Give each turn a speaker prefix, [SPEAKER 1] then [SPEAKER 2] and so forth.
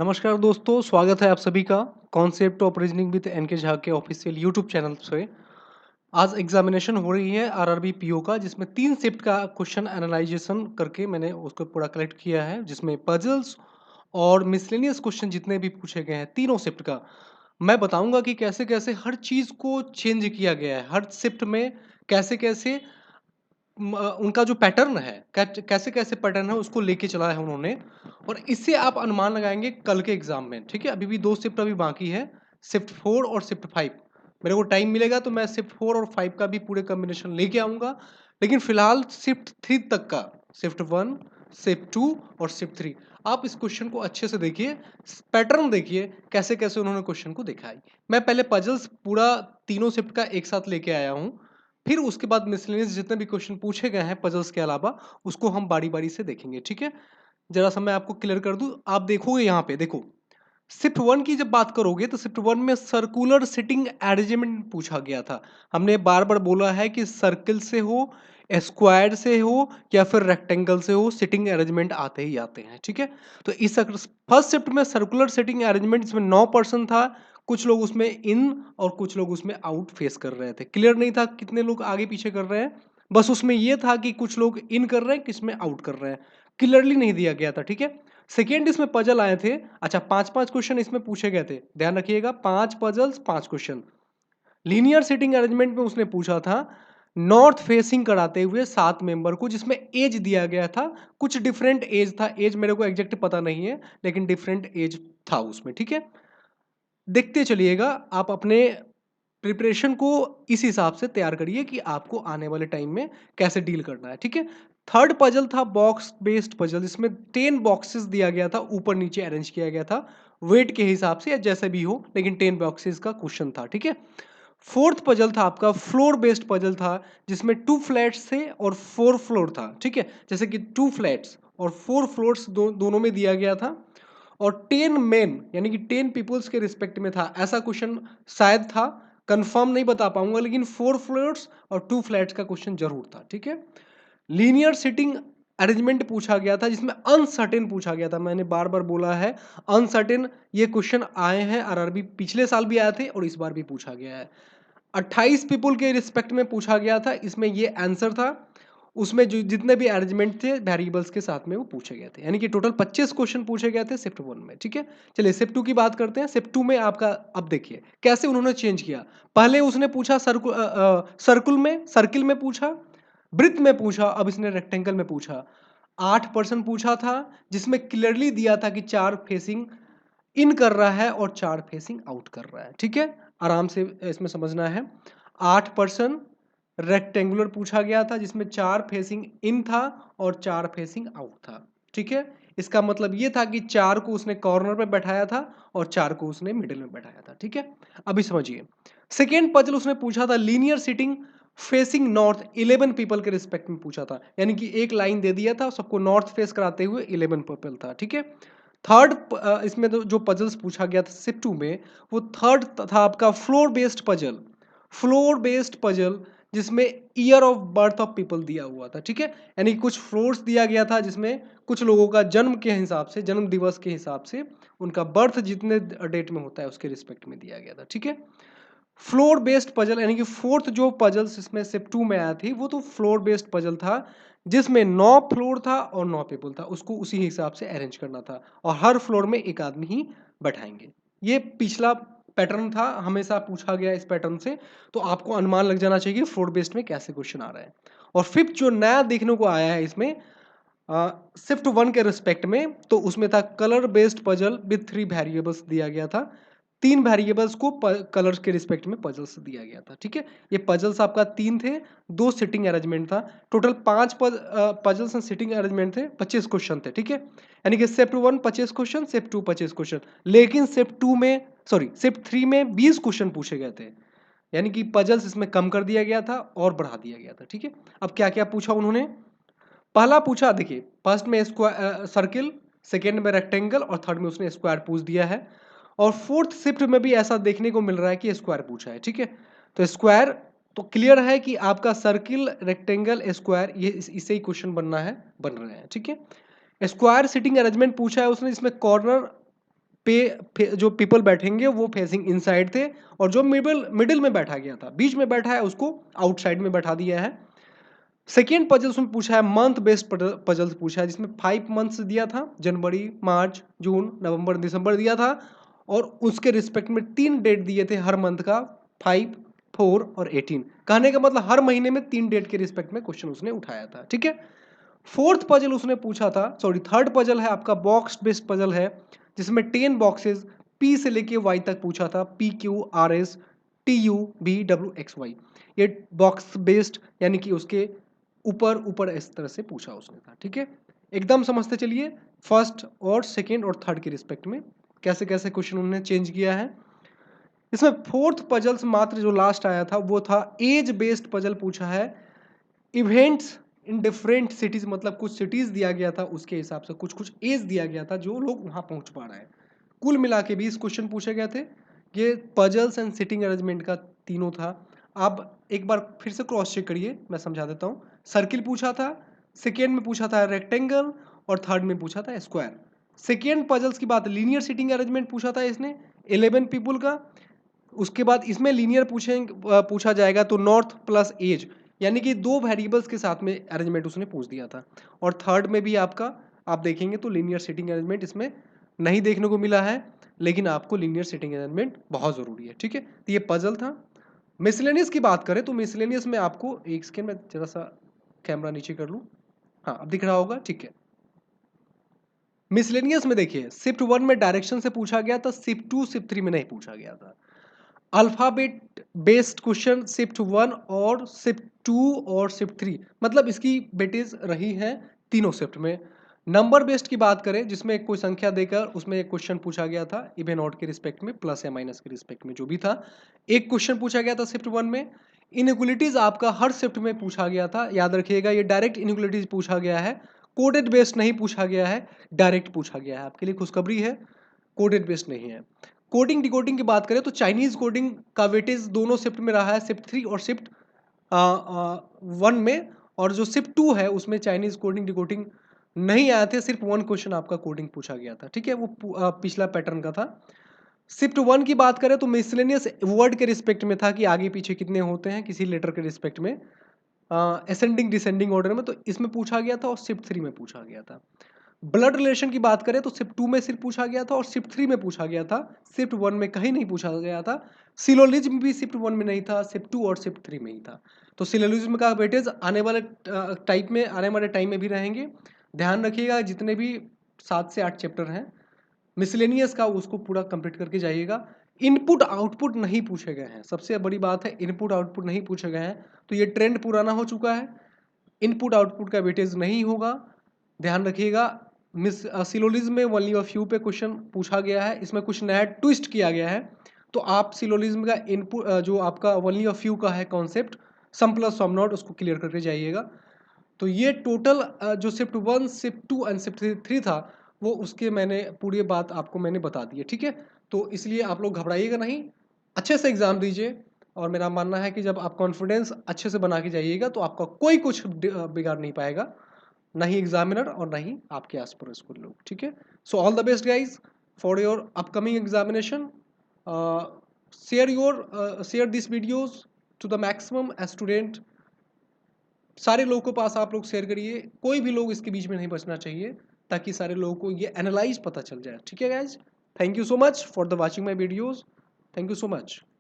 [SPEAKER 1] नमस्कार दोस्तों, स्वागत है आप सभी का concept of reasoning with NK Jha के ऑफिशियल यूट्यूब चैनल से। आज एग्जामिनेशन हो रही है आरआरबी पीओ का, जिसमें 3 शिफ्ट का क्वेश्चन एनालाइजेशन करके मैंने उसको पूरा कलेक्ट किया है, जिसमें पजल्स और मिसलेनियस क्वेश्चन जितने भी पूछे गए हैं तीनों शिफ्ट का मैं बताऊंगा कि कैसे-कैसे हर चीज़ को चेंज किया गया है। हर शिफ्ट में कैसे-कैसे उनका जो पैटर्न है, कैसे-कैसे पैटर्न है उसको लेके चला है उन्होंने, और इससे आप अनुमान लगाएँगे कल के एग्ज़ाम में, ठीक है? अभी भी 2 शिफ्ट अभी बाकी है, शिफ्ट 4 और शिफ्ट 5। मेरे को टाइम मिलेगा तो मैं शिफ्ट 4 और 5 का भी पूरे कॉम्बिनेशन लेके आऊँगा, लेकिन फिलहाल शिफ्ट 3 तक का, शिफ्ट 1, शिफ्ट 2 और शिफ्ट 3, आप इस क्वेश्चन को अच्छे से देखिए, पैटर्न देखिए, कैसे-कैसे उन्होंने क्वेश्चन को देखा है। मैं पहले पजल्स पूरा तीनों शिफ्ट का एक साथ लेके आया हूँ, फिर उसके बाद मिसलेनियस जितने भी क्वेश्चन पूछे गए हैं पजल्स के अलावा, उसको हम बारी-बारी से देखेंगे, ठीक है? ज़रा-सा मैं आपको क्लियर कर दूँ, आप देखोगे यहाँ पे देखो, शिफ्ट 1 की जब बात करोगे तो शिफ्ट 1 में सर्कुलर सिटिंग अरेंजमेंट पूछा गया था। हमने बार-बार बोला है कि सर्किल से हो, स्क्वायर से हो या फिर रेक्टेंगल से हो, सिटिंग अरेंजमेंट आते ही आते हैं, ठीक है? तो इस फर्स्ट शिफ्ट में सर्कुलर सिटिंग अरेंजमेंट इसमें 9 पर्सन था, कुछ लोग उसमें इन और कुछ लोग उसमें आउट फेस कर रहे थे। क्लियर नहीं था कितने लोग आगे-पीछे कर रहे हैं, बस उसमें ये था कि कुछ लोग इन कर रहे हैं, किसमें आउट कर रहे हैं। क्लियरली नहीं दिया गया था, ठीक है? सेकेंड इसमें पजल आए थे। अच्छा, 5-5 क्वेश्चन इसमें पूछे गए थे। ध्यान रखिएगा, 5 puzzles 5 question. Linear seating arrangement में उसने पूछा था नॉर्थ फेसिंग कराते हुए 7 मेंबर को, जिसमें एज दिया गया था, कुछ डिफरेंट एज था। एज मेरे को एग्जैक्ट पता नहीं है, लेकिन डिफरेंट एज था उसमें, ठीक है? देखते चलिएगा, आप अपने प्रिपरेशन को इस हिसाब से तैयार करिए कि आपको आने वाले टाइम में कैसे डील करना है, ठीक है? थर्ड पजल था बॉक्स बेस्ड पजल, जिसमें 10 बॉक्सेस दिया गया था, ऊपर नीचे अरेंज किया गया था वेट के हिसाब से या जैसे भी हो, लेकिन 10 बॉक्सेस का क्वेश्चन था, ठीक है? फोर्थ पजल था आपका फ्लोर बेस्ड पजल था, जिसमें 2 फ्लैट्स थे और 4 फ्लोर था, ठीक है? जैसे कि 2 फ्लैट्स और 4 फ्लोर्स दोनों में दिया गया था, और 10 मेन यानी कि 10 पीपल्स के रिस्पेक्ट में था, ऐसा क्वेश्चन शायद था, कंफर्म नहीं बता पाऊंगा, लेकिन 4 फ्लोर्स और 2 फ्लैट्स का क्वेश्चन जरूर था, ठीक है? लीनियर सिटिंग अरेंजमेंट पूछा गया था, जिसमें अनसर्टेन पूछा गया था। मैंने बार बार बोला है अनसर्टेन, ये क्वेश्चन आए हैं आरआरबी, पिछले साल भी आए थे और इस बार भी पूछा गया है। 28 पीपल के रिस्पेक्ट में पूछा गया था, इसमें ये आंसर था। उसमें जो जितने भी अरेंजमेंट थे वेरिएबल्स के साथ में वो पूछे गए थे, यानी कि टोटल 25 क्वेश्चन पूछे गए थे शिफ्ट 1 में, ठीक है? चलिए शिफ्ट 2 की बात करते हैं। शिफ्ट 2 में आपका अब देखिए कैसे उन्होंने चेंज किया। पहले उसने पूछा सर्किल में पूछा, वृत्त में पूछा, अब इसने रेक्टेंगल में पूछा। 8 पर्सन पूछा था, जिसमें क्लियरली दिया था कि 4 फेसिंग इन कर रहा है और 4 फेसिंग आउट कर रहा है, ठीक है? आराम से इसमें समझना है। 8 पर्सन रेक्टेंगुलर पूछा गया था, जिसमें 4 फेसिंग इन था और 4 फेसिंग आउट था, ठीक है? इसका मतलब ये था कि 4 को उसने कॉर्नर पे बैठाया था और 4 को उसने मिडिल में बैठाया था, ठीक है? अभी समझिए। सेकेंड पजल उसने पूछा था linear sitting facing north, 11 people के रिस्पेक्ट में पूछा था, यानी कि एक लाइन दे दिया था, सबको नॉर्थ फेस कराते हुए 11 पीपल था, ठीक है? थर्ड इसमें तो जो पजल्स पूछा गया था शिफ्ट 2 में, वो थर्ड था आपका floor based puzzle. Floor based puzzle, जिसमें year of birth of people दिया हुआ था, ठीक है? यानी कुछ फ्लोर्स दिया गया था, जिसमें कुछ लोगों का जन्म के हिसाब से, जन्म दिवस के हिसाब से उनका बर्थ जितने डेट में होता है उसके रिस्पेक्ट में दिया गया था, ठीक है? फ्लोर बेस्ड पजल, यानी कि फोर्थ जो पजल्स इसमें शिफ्ट 2 में आया थी, वो तो फ्लोर बेस्ड पजल था, जिसमें 9 फ्लोर था और 9 पीपल था, उसको उसी हिसाब से अरेंज करना था, और हर फ्लोर में एक आदमी ही बैठाएंगे। ये पिछला पैटर्न था, हमेशा पूछा गया इस पैटर्न से, तो आपको अनुमान लग जाना चाहिए फ्लोर बेस्ड में कैसे क्वेश्चन आ रहा है। और फिफ्थ जो नया देखने को आया है इसमें शिफ्ट 1 के रिस्पेक्ट में, तो उसमें था colour based puzzle with 3 variables दिया गया था। 3 वेरिएबल्स को कलर्स के रिस्पेक्ट में पजल्स दिया गया था, ठीक है? ये पजल्स आपका 3 थे, 2 सिटिंग अरेंजमेंट था, total 5 puzzles and sitting arrangement थे, 25 क्वेश्चन थे, ठीक है? यानी कि शिफ्ट 1 25 क्वेश्चन, शिफ्ट 2 25 क्वेश्चन, लेकिन शिफ्ट 2 में सॉरी शिफ्ट 3 में 20 क्वेश्चन पूछे गए थे, यानी कि पजल्स इसमें कम कर दिया गया था और बढ़ा दिया गया था, ठीक है? अब क्या क्या पूछा उन्होंने। पहला पूछा, देखिए फर्स्ट में सर्किल, सेकेंड में रेक्टेंगल और थर्ड में उसने स्क्वायर पूछ दिया है, और फोर्थ शिफ्ट में भी ऐसा देखने को मिल रहा है कि स्क्वायर पूछा है, ठीक है? तो स्क्वायर तो क्लियर है कि आपका सर्किल, रेक्टेंगल, स्क्वायर, ये इससे ही क्वेश्चन बनना है, बन रहे हैं, ठीक है? स्क्वायर सिटिंग अरेंजमेंट पूछा है उसने, जिसमें कॉर्नर जो पीपल बैठेंगे वो फेसिंग इनसाइड थे, और जो मिडिल में बैठा गया था, बीच में बैठा है, उसको आउटसाइड में बैठा दिया है। सेकेंड पजल्स में पूछा है मंथ बेस्ड पजल्स पूछा है, जिसमें 5 मंथ्स दिया था, जनवरी, मार्च, जून, नवंबर, दिसंबर दिया था, और उसके रिस्पेक्ट में 3 डेट दिए थे हर मंथ का, 5, 4 और 18। कहने का मतलब हर महीने में 3 डेट के रिस्पेक्ट में क्वेश्चन उसने उठाया था। ठीक है, फोर्थ पजल उसने पूछा था, सॉरी थर्ड पजल है आपका बॉक्स बेस्ड पजल है, जिसमें 10 बॉक्सेस पी से लेके वाई तक पूछा था, P Q R S T U B W X Y. ये बॉक्स बेस्ड यानी कि उसके ऊपर ऊपर इस तरह से पूछा उसने था। ठीक है, एकदम समझते चलिए फर्स्ट और सेकेंड और थर्ड के रिस्पेक्ट में कैसे कैसे क्वेश्चन उन्होंने चेंज किया है। इसमें फोर्थ पजल्स मात्र जो लास्ट आया था वो था एज बेस्ड पजल पूछा है। इवेंट्स इन डिफरेंट सिटीज, मतलब कुछ सिटीज दिया गया था, उसके हिसाब से कुछ कुछ एज दिया गया था जो लोग वहां पहुंच पा रहे हैं। कुल मिला के 20 क्वेश्चन पूछे गए थे। ये पजल्स एंड सिटिंग अरेंजमेंट का तीनों था। आप एक बार फिर से क्रॉस चेक करिए, मैं समझा देता हूँ। सर्किल पूछा था, सेकेंड में पूछा था रेक्टेंगल, और थर्ड में पूछा था स्क्वायर। सेकेंड पजल्स की बात लीनियर सिटिंग अरेंजमेंट पूछा था इसने 11 पीपुल का। उसके बाद इसमें लीनियर पूछा जाएगा तो नॉर्थ प्लस एज, यानी कि 2 वेरिएबल्स के साथ में अरेंजमेंट उसने पूछ दिया था। और थर्ड में भी आपका आप देखेंगे तो लीनियर सिटिंग अरेंजमेंट इसमें नहीं देखने को मिला है, लेकिन आपको लीनियर सिटिंग अरेंजमेंट बहुत जरूरी है। ठीक है, तो ये पजल था। मिसलेनियस की बात करें तो मिसलेनियस में आपको एक सेकेंड में जरा सा कैमरा नीचे कर लूं, हाँ अब दिख रहा होगा। ठीक है, मिसलेनियस में देखिए शिफ्ट 1 में डायरेक्शन से पूछा गया था, शिफ्ट 2 शिफ्ट 3 में नहीं पूछा गया था। अल्फाबेट बेस्ड क्वेश्चन शिफ्ट 1 और शिफ्ट 2 और शिफ्ट 3, मतलब इसकी बेटीज रही हैं तीनों शिफ्ट में। नंबर बेस्ड की बात करें जिसमें कोई संख्या देकर उसमें एक क्वेश्चन पूछा गया था इवन ऑड के रिस्पेक्ट में, प्लस या माइनस के रिस्पेक्ट में जो भी था, एक क्वेश्चन पूछा गया था शिफ्ट 1 में। इनइक्वलिटीज आपका हर शिफ्ट में पूछा गया था, याद रखिएगा ये डायरेक्ट इनइक्वलिटीज पूछा गया है, कोडेड बेस्ड नहीं पूछा गया है, डायरेक्ट पूछा गया है। आपके लिए खुशखबरी है, कोडेड बेस्ड नहीं है। कोडिंग डिकोडिंग की बात करें तो चाइनीज कोडिंग का वेटेज दोनों शिफ्ट में रहा है, शिफ्ट 3 और शिफ्ट 1 में। और जो शिफ्ट 2 है उसमें चाइनीज कोडिंग डिकोडिंग नहीं आए थे, सिर्फ 1 क्वेश्चन आपका कोडिंग पूछा गया था। ठीक है, वो पिछला पैटर्न का था। शिफ्ट 1 की बात करें तो मिसलेनियस वर्ड के रिस्पेक्ट में था कि आगे पीछे कितने होते हैं किसी लेटर के रिस्पेक्ट में, असेंडिंग डिसेंडिंग ऑर्डर में, तो इसमें पूछा गया था और शिफ्ट 3 में पूछा गया था। ब्लड रिलेशन की बात करें तो शिफ्ट 2 में सिर्फ पूछा गया था और शिफ्ट 3 में पूछा गया था, शिफ्ट 1 में कहीं नहीं पूछा गया था। सिलोलिज्म भी शिफ्ट 1 में नहीं था, शिफ्ट 2 और शिफ्ट 3 में ही था। तो सिलोलिज्म का वेटेज आने वाले आने वाले टाइम में भी रहेंगे। ध्यान रखिएगा जितने भी 7 से 8 चैप्टर हैं मिसलेनियस का उसको पूरा कंप्लीट करके जाइएगा। इनपुट आउटपुट नहीं पूछे गए हैं, सबसे बड़ी बात है इनपुट आउटपुट नहीं पूछे गए हैं, तो ये ट्रेंड पुराना हो चुका है। इनपुट आउटपुट का वेटेज नहीं होगा, ध्यान रखिएगा। मिस सिलोलिज्म में ओनली ऑफ फ्यू पे क्वेश्चन पूछा गया है, इसमें कुछ नया ट्विस्ट किया गया है। तो आप सिलोलिज्म का इनपुट जो आपका ओनली ऑफ फ्यू का है concept some plus some not, उसको क्लियर करके जाइएगा। तो ये टोटल जो शिफ्ट 1 शिफ्ट 2 एंड शिफ्ट 3 था वो उसके मैंने पूरी बात आपको मैंने बता दी है। ठीक है, तो इसलिए आप लोग घबराइएगा नहीं, अच्छे से एग्जाम दीजिए। और मेरा मानना है कि जब आप कॉन्फिडेंस अच्छे से बना के जाइएगा तो आपका कोई कुछ बिगाड़ नहीं पाएगा, ना ही एग्जामिनर और ना ही आपके आस पड़ोस के लोग। ठीक है, so all the best guys for your upcoming examination. Share this videos to the maximum student, सारे लोगों के पास आप लोग शेयर करिए, कोई भी लोग इसके बीच में नहीं बचना चाहिए, ताकि सारे लोगों को ये एनालाइज पता चल जाए। ठीक है guys, thank you so much for the watching my videos, thank you so much.